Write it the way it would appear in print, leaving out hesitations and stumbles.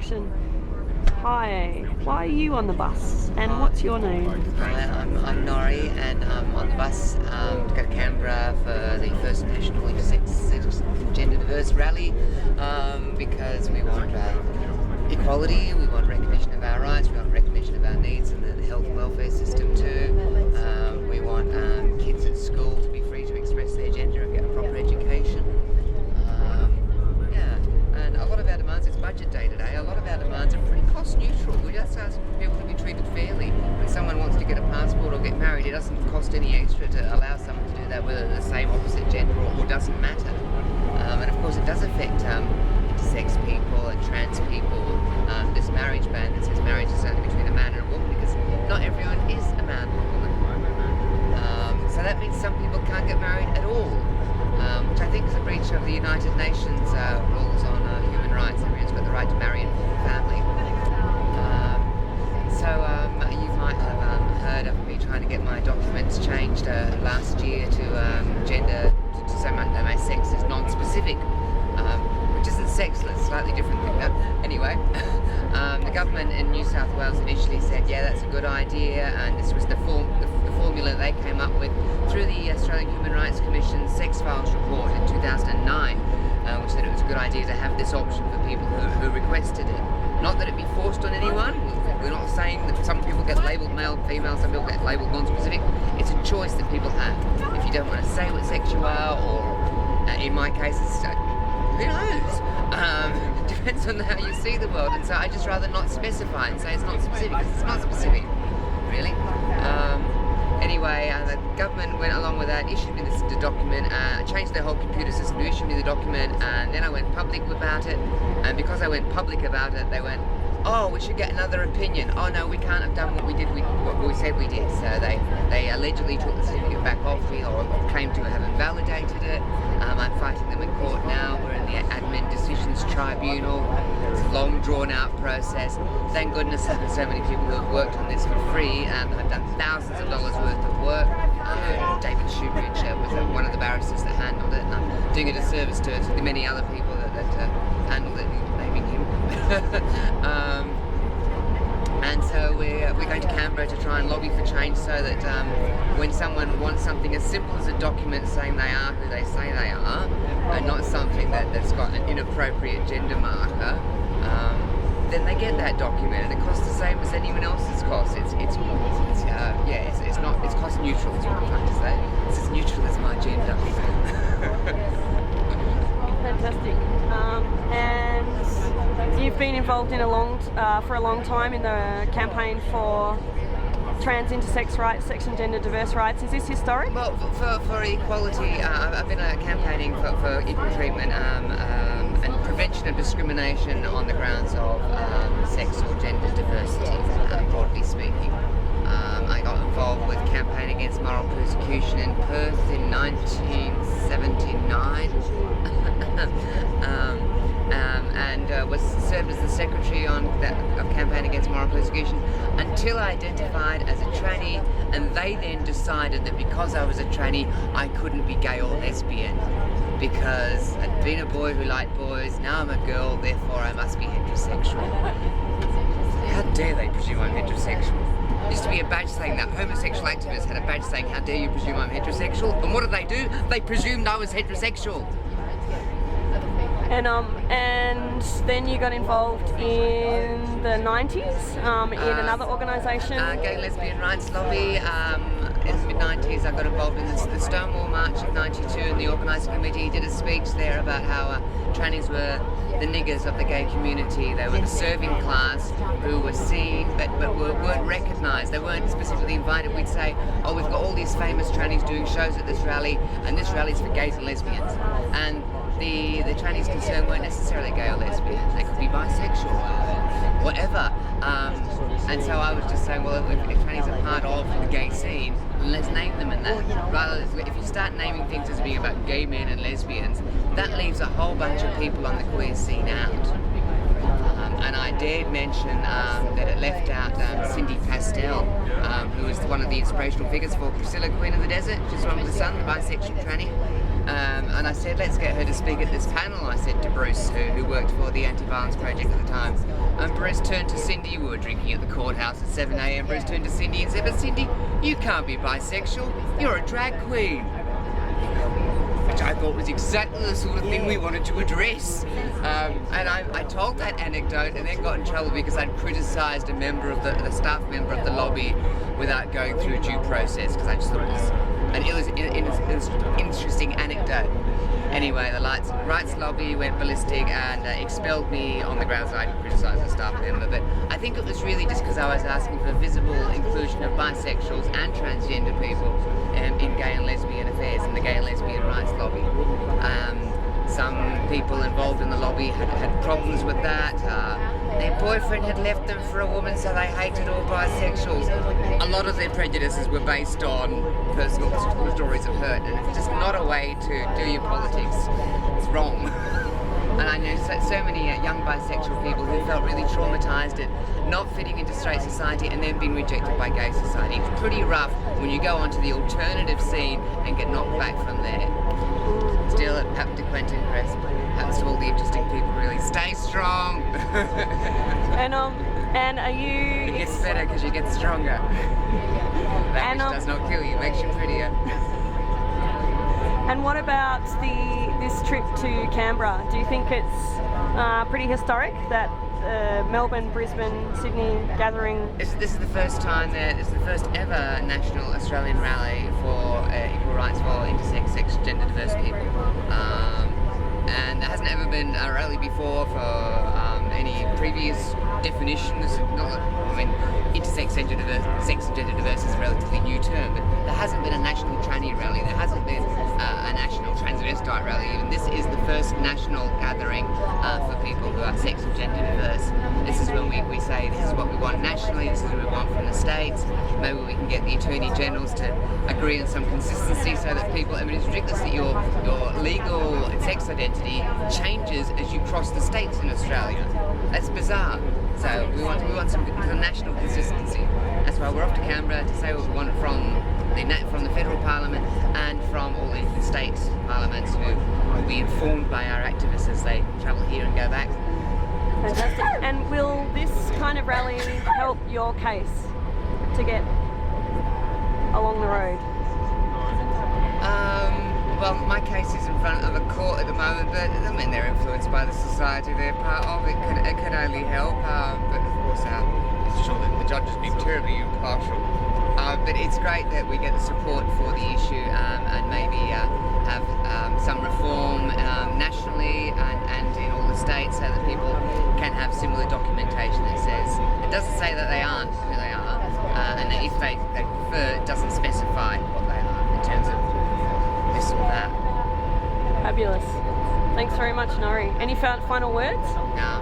introduction. Hi, why are you on the bus and what's your name? Hi, I'm Norrie and I'm on the bus to go to Canberra for the first National Intersex Gender Diverse Rally because we want equality, we want recognition of our rights, we want recognition of our needs in the health and welfare system too. We want kids at school to be free to express their gender and get a proper education. And a lot of our demands, it's budget day today, a lot of our demands are pretty cost neutral. We just ask people to be treated fairly. When someone wants to get a passport or get married, it doesn't cost any extra to allow someone to do that, whether they're the same opposite gender or doesn't matter. And of course it does affect intersex people and trans people. This marriage ban that says marriage is only between a man and a woman, because not everyone is a man or a woman. So that means some people can't get married at all, which I think is a breach of the United Nations rules on human rights. Everyone's got the right to marry and form a family. You might have heard of me trying to get my documents changed last year to gender, to say my sex is non-specific, which isn't sexless, slightly different thing. Anyway, the government in New South Wales initially said, yeah, that's a good idea, and this was the formula they came up with through the Australian Human Rights Commission's Sex Files report in 2009, which said it was a good idea to have this option for people who requested it. Not that it be forced on anyone. We're not saying that some people get labelled male, female, some people get labelled non-specific. It's a choice that people have. If you don't want to say what sex you are, or in my case, it's, who knows? Depends on how you see the world. And so I just rather not specify and say it's not specific, because it's not specific, really. Anyway, the government went along with that, issued me the document, changed their whole computer system to issue me the document, and then I went public about it. And because I went public about it, they went, oh, we should get another opinion. Oh no, we can't have done what we said we did. So they allegedly took the certificate back off me, or claimed to have invalidated it. I'm fighting them in court now. We're in the Admin Decisions Tribunal. It's a long, drawn-out process. Thank goodness there's been so many people who have worked on this for free, and have done thousands of dollars worth of work. David Shoebridge was one of the barristers that handled it, and I'm doing a disservice to the many other people that handled it, naming him. And so we're going to Canberra to try and lobby for change, so that when someone wants something as simple as a document saying they are who they say they are, and not something that's got an inappropriate gender marker, then they get that document, and it costs the same as anyone else's cost. It's cost neutral, is what I'm trying to say. It's as neutral as my gender. Fantastic. And you've been involved in for a long time in the campaign for trans, intersex rights, sex and gender diverse rights. Is this historic? Well, for equality, I've been campaigning for equal treatment and prevention of discrimination on the grounds of sex or gender diversity, broadly speaking. I got involved with campaigning against moral persecution in Perth in 1979. And was served as the secretary of campaign against moral persecution until I identified as a tranny, and they then decided that because I was a tranny I couldn't be gay or lesbian, because I'd been a boy who liked boys, now I'm a girl, therefore I must be heterosexual. How dare they presume I'm heterosexual? There used to be a badge saying that. Homosexual activists had a badge saying, how dare you presume I'm heterosexual? And what did they do? They presumed I was heterosexual. And then you got involved in the 90s in another organisation. Gay Lesbian Rights Lobby. In the mid-90s I got involved in the Stonewall March of 92, and the organising committee did a speech there about how trannies were the niggers of the gay community. They were the serving class who were seen but weren't recognised. They weren't specifically invited. We'd say, oh, we've got all these famous trannies doing shows at this rally, and this rally's for gays and lesbians. And the trannies concerned weren't necessarily gay or lesbian. They could be bisexual, whatever. And so I was just saying, well, if trannies are part of the gay scene, let's name them in that. Rather, if you start naming things as being about gay men and lesbians, that leaves a whole bunch of people on the queer scene out. And I dared mention that it left out Cindy Pastel, who was one of the inspirational figures for Priscilla, Queen of the Desert. She's one with the sun, the bisexual tranny. And I said, let's get her to speak at this panel, I said to Bruce, who worked for the Anti-Violence Project at the time. And Bruce turned to Cindy, we were drinking at the courthouse at 7 a.m. Bruce turned to Cindy and said, but Cindy, you can't be bisexual, you're a drag queen. Which I thought was exactly the sort of thing we wanted to address. And I told that anecdote and then got in trouble because I'd criticised a member of the staff member of the lobby without going through due process, because I just thought it was an interesting anecdote. Anyway, the rights lobby went ballistic and expelled me on the grounds that I'd criticised a staff member. But I think it was really just because I was asking for visible inclusion of bisexuals and transgender people in gay and lesbian affairs in the gay and lesbian rights lobby. Some people involved in the lobby had problems with that. Their boyfriend had left them for a woman, so they hated all bisexuals. A lot of their prejudices were based on personal stories of hurt, and it's just not a way to do your politics. It's wrong. And I know so many young bisexual people who felt really traumatised at not fitting into straight society and then being rejected by gay society. It's pretty rough when you go onto the alternative scene and get knocked back from there. Still, it happened to Quentin Cresp. Happens to all the interesting people, really. Stay strong! And are you... It gets better because you get stronger. That which does not kill you, makes you prettier. And what about this trip to Canberra? Do you think it's pretty historic that Melbourne, Brisbane, Sydney gathering? This is the first time that it's the first ever national Australian rally for equal rights for intersex, sex, gender diverse people. And there hasn't ever been a rally before for any previous definitions. Intersex, sex and gender diverse is a relatively new term, but there hasn't been a national tranny rally. There hasn't been a national transvestite rally. Even this is the first national gathering for people who are sex and gender diverse. This is when we say this is what we want nationally. This is what we want from the states. Maybe we can get the attorney generals to agree on some consistency so that people. I mean, it's ridiculous that your legal sex identity changes as you cross the states in Australia. That's bizarre. So we want some national consistency. That's why we're off to Canberra to say what we want from the federal parliament and from all the state parliaments, who will be informed by our activists as they travel here and go back. Fantastic. And will this kind of rally help your case to get along the road? Well, my case is in front of a court at the moment, but I mean they're influenced by the society they're part of. It can only help, but of course I'm sure that the judge has been terribly impartial. But it's great that we get the support for the issue and maybe have some reform nationally and in all the states so that people can have similar documentation that says, it doesn't say that they aren't who they are, and that if they prefer, it doesn't specify what they are in terms of this or that. Fabulous. Thanks very much, Norrie. Any final words? No.